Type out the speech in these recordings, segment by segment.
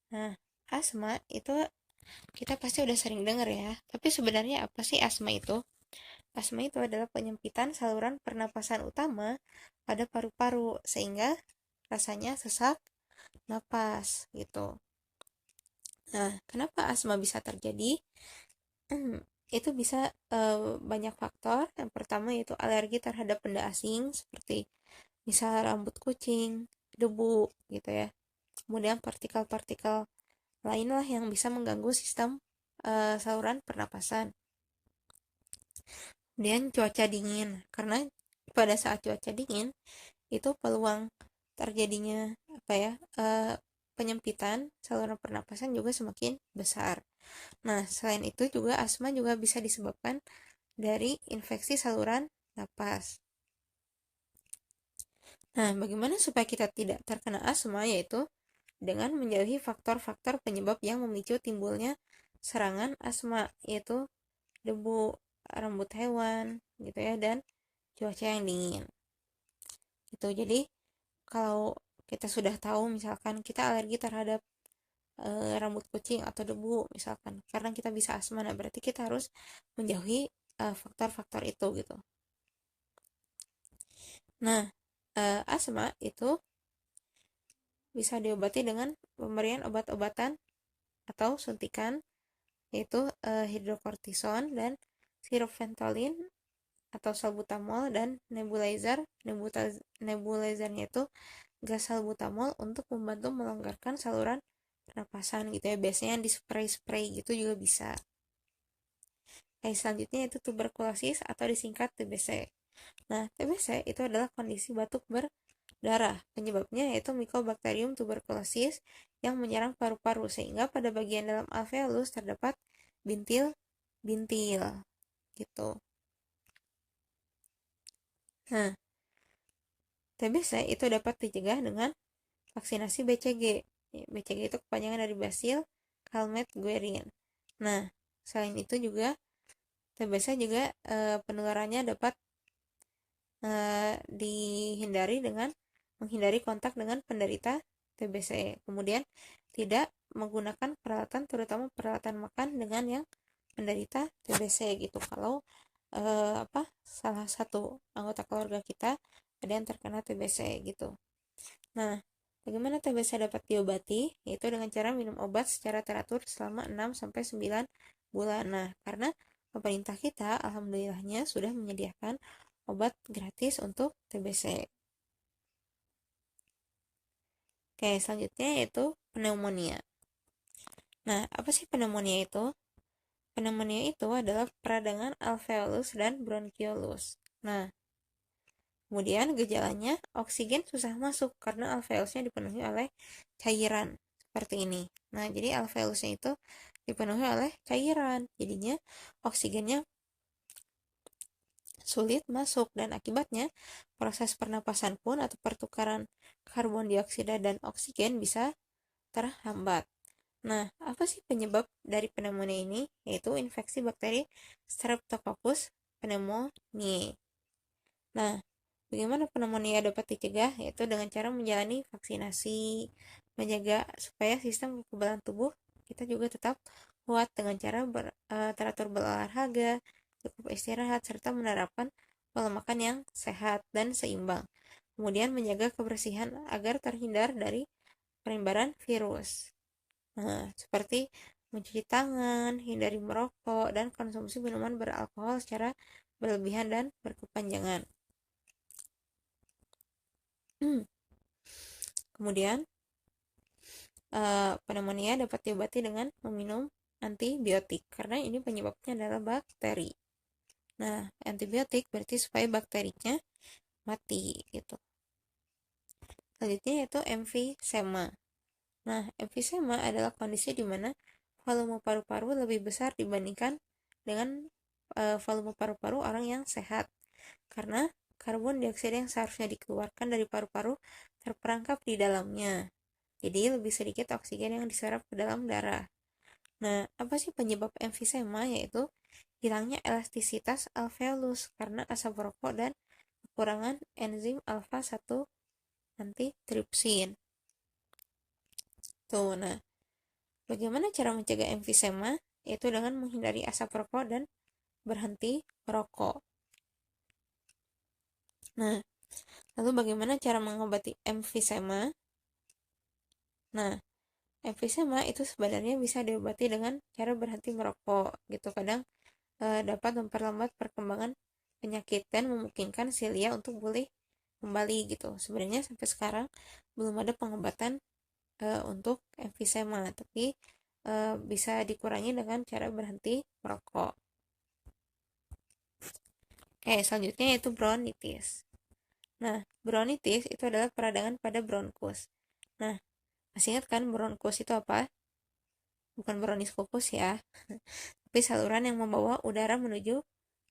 Nah, asma itu kita pasti udah sering dengar ya. Tapi sebenarnya apa sih asma itu? Asma itu adalah penyempitan saluran pernapasan utama pada paru-paru sehingga rasanya sesak napas gitu. Nah, kenapa asma bisa terjadi? Itu bisa banyak faktor. Yang pertama yaitu alergi terhadap benda asing seperti misal rambut kucing, debu gitu ya. Kemudian partikel-partikel lainlah yang bisa mengganggu sistem saluran pernapasan. Kemudian cuaca dingin, karena pada saat cuaca dingin itu peluang terjadinya apa ya penyempitan saluran pernapasan juga semakin besar. Nah, selain itu juga asma juga bisa disebabkan dari infeksi saluran napas. Nah, bagaimana supaya kita tidak terkena asma? Yaitu dengan menjauhi faktor-faktor penyebab yang memicu timbulnya serangan asma, yaitu debu, rambut hewan, gitu ya, dan cuaca yang dingin. Gitu. Jadi, kalau kita sudah tahu misalkan kita alergi terhadap rambut kucing atau debu misalkan, karena kita bisa asma, nah berarti kita harus menjauhi faktor-faktor itu gitu. Nah, asma itu bisa diobati dengan pemberian obat-obatan atau suntikan, yaitu hidrokortison dan sirup Ventolin atau salbutamol, dan nebulizer. Nebulizernya itu gas salbutamol untuk membantu melonggarkan saluran pernapasan gitu ya. Biasanya di spray-spray gitu juga bisa. Selanjutnya itu tuberkulosis atau disingkat TBC. Nah, TBC itu adalah kondisi batuk berdarah. Penyebabnya yaitu Mycobacterium tuberculosis yang menyerang paru-paru sehingga pada bagian dalam alveolus terdapat bintil-bintil gitu. Nah, TBC itu dapat dicegah dengan vaksinasi BCG. BCG itu kepanjangan dari Bacille Calmette Guerin. Nah, selain itu juga TBC juga penularannya dapat dihindari dengan menghindari kontak dengan penderita TBC. Kemudian tidak menggunakan peralatan, terutama peralatan makan dengan yang penderita TBC gitu. Kalau salah satu anggota keluarga kita ada yang terkena TBC gitu. Nah, bagaimana TBC dapat diobati? Yaitu dengan cara minum obat secara teratur selama 6 sampai 9 bulan. Nah, karena pemerintah kita alhamdulillahnya sudah menyediakan obat gratis untuk TBC. Oke, selanjutnya yaitu pneumonia. Nah, apa sih pneumonia itu? Pneumonia itu adalah peradangan alveolus dan bronkiolus. Nah, kemudian gejalanya oksigen susah masuk karena alveolusnya dipenuhi oleh cairan seperti ini. Nah, jadi alveolusnya itu dipenuhi oleh cairan. Jadinya oksigennya sulit masuk dan akibatnya proses pernapasan pun atau pertukaran karbon dioksida dan oksigen bisa terhambat. Nah, apa sih penyebab dari pneumonia ini? Yaitu infeksi bakteri Streptococcus pneumoniae. Nah, bagaimana pneumonia dapat dicegah? Yaitu dengan cara menjalani vaksinasi, menjaga supaya sistem kekebalan tubuh kita juga tetap kuat dengan cara teratur berolahraga, cukup istirahat, serta menerapkan pola makan yang sehat dan seimbang. Kemudian menjaga kebersihan agar terhindar dari penyebaran virus. Nah, seperti mencuci tangan, hindari merokok, dan konsumsi minuman beralkohol secara berlebihan dan berkepanjangan. Kemudian, pneumonia dapat diobati dengan meminum antibiotik karena ini penyebabnya adalah bakteri. Nah, antibiotik berarti supaya bakterinya mati gitu. Selanjutnya yaitu emfisema. Nah, emfisema adalah kondisi di mana volume paru-paru lebih besar dibandingkan dengan volume paru-paru orang yang sehat. Karena karbon dioksida yang seharusnya dikeluarkan dari paru-paru terperangkap di dalamnya. Jadi lebih sedikit oksigen yang diserap ke dalam darah. Nah, apa sih penyebab emfisema? Yaitu hilangnya elastisitas alveolus karena asap rokok dan kekurangan enzim alfa 1 antitripsin. Tuh, nah, Bagaimana cara mencegah emfisema? Yaitu dengan menghindari asap rokok dan berhenti merokok. Nah, lalu bagaimana cara mengobati emfisema? Nah, emfisema itu sebenarnya bisa diobati dengan cara berhenti merokok gitu. Kadang dapat memperlambat perkembangan penyakit dan memungkinkan silia untuk pulih kembali gitu. Sebenarnya sampai sekarang belum ada pengobatan untuk emfisema, tapi bisa dikurangi dengan cara berhenti merokok. Oke, selanjutnya yaitu bronkitis. Nah, bronkitis itu adalah peradangan pada bronkus. Nah, masih ingat kan bronkus itu apa? Bukan brownies kukus ya, tapi saluran yang membawa udara menuju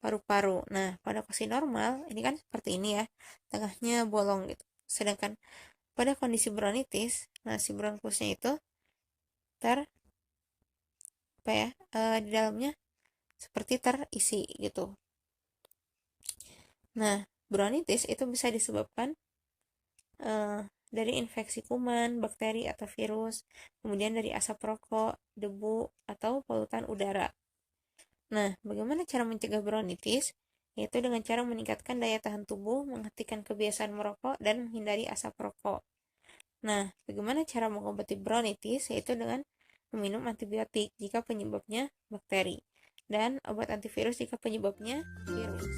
paru-paru. Nah, pada kondisi normal, ini kan seperti ini ya, tengahnya bolong gitu. Sedangkan pada kondisi bronkitis, nah si bronkusnya itu di dalamnya seperti terisi gitu. Nah, bronkitis itu bisa disebabkan dari infeksi kuman, bakteri atau virus, kemudian dari asap rokok, debu, atau polutan udara. Nah, bagaimana cara mencegah bronkitis? Yaitu dengan cara meningkatkan daya tahan tubuh, menghentikan kebiasaan merokok, dan menghindari asap rokok. Nah, bagaimana cara mengobati bronkitis? Yaitu dengan meminum antibiotik jika penyebabnya bakteri, dan obat antivirus jika penyebabnya virus.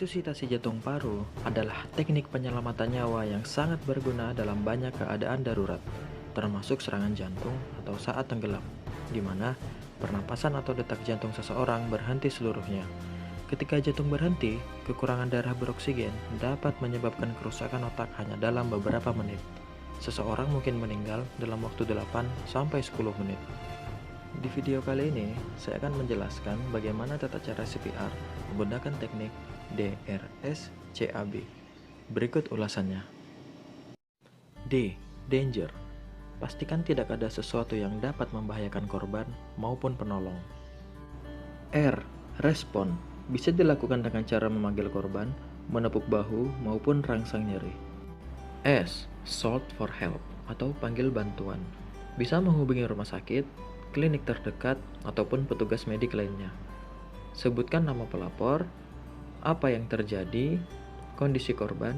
Resusitasi jantung paru adalah teknik penyelamatan nyawa yang sangat berguna dalam banyak keadaan darurat, termasuk serangan jantung atau saat tenggelam, di mana pernapasan atau detak jantung seseorang berhenti seluruhnya. Ketika jantung berhenti, kekurangan darah beroksigen dapat menyebabkan kerusakan otak hanya dalam beberapa menit. Seseorang mungkin meninggal dalam waktu 8 sampai 10 menit. Di video kali ini, saya akan menjelaskan bagaimana tata cara CPR menggunakan teknik DRSCAB. Berikut ulasannya. D. Danger. Pastikan tidak ada sesuatu yang dapat membahayakan korban maupun penolong. R. Respon. Bisa dilakukan dengan cara memanggil korban, menepuk bahu, maupun rangsang nyeri. S. Shout for help atau panggil bantuan. Bisa menghubungi rumah sakit, klinik terdekat, ataupun petugas medik lainnya. Sebutkan nama pelapor, apa yang terjadi, kondisi korban,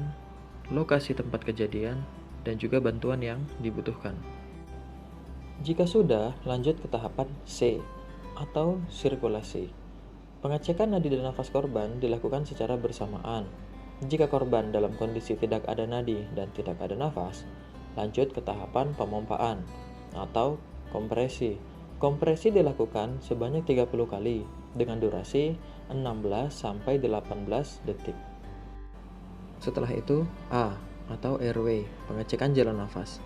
lokasi tempat kejadian, dan juga bantuan yang dibutuhkan. Jika sudah, lanjut ke tahapan C atau sirkulasi. Pengecekan nadi dan nafas korban dilakukan secara bersamaan. Jika korban dalam kondisi tidak ada nadi dan tidak ada nafas, lanjut ke tahapan pemompaan atau kompresi. Kompresi dilakukan sebanyak 30 kali dengan durasi 16 sampai 18 detik. Setelah itu, A atau airway, pengecekan jalan nafas.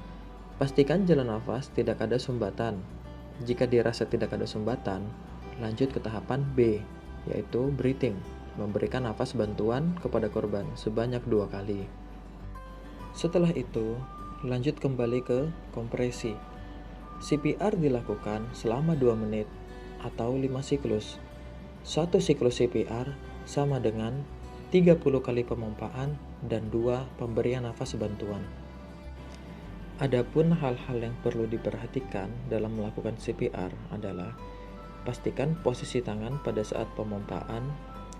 Pastikan jalan nafas tidak ada sumbatan. Jika dirasa tidak ada sumbatan, lanjut ke tahapan B, yaitu breathing, memberikan nafas bantuan kepada korban sebanyak 2 kali. Setelah itu, lanjut kembali ke kompresi. CPR dilakukan selama 2 menit atau 5 siklus. Satu siklus CPR sama dengan 30 kali pemompaan dan 2 pemberian nafas bantuan. Adapun hal-hal yang perlu diperhatikan dalam melakukan CPR adalah pastikan posisi tangan pada saat pemompaan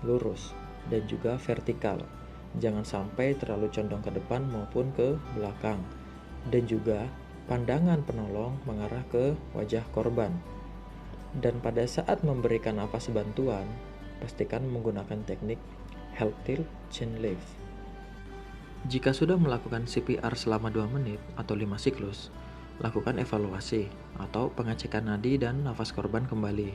lurus dan juga vertikal. Jangan sampai terlalu condong ke depan maupun ke belakang. Dan juga pandangan penolong mengarah ke wajah korban. Dan pada saat memberikan nafas bantuan, pastikan menggunakan teknik Health Tilt Chin Lift. Jika sudah melakukan CPR selama 2 menit atau 5 siklus, lakukan evaluasi atau pengecekan nadi dan nafas korban kembali.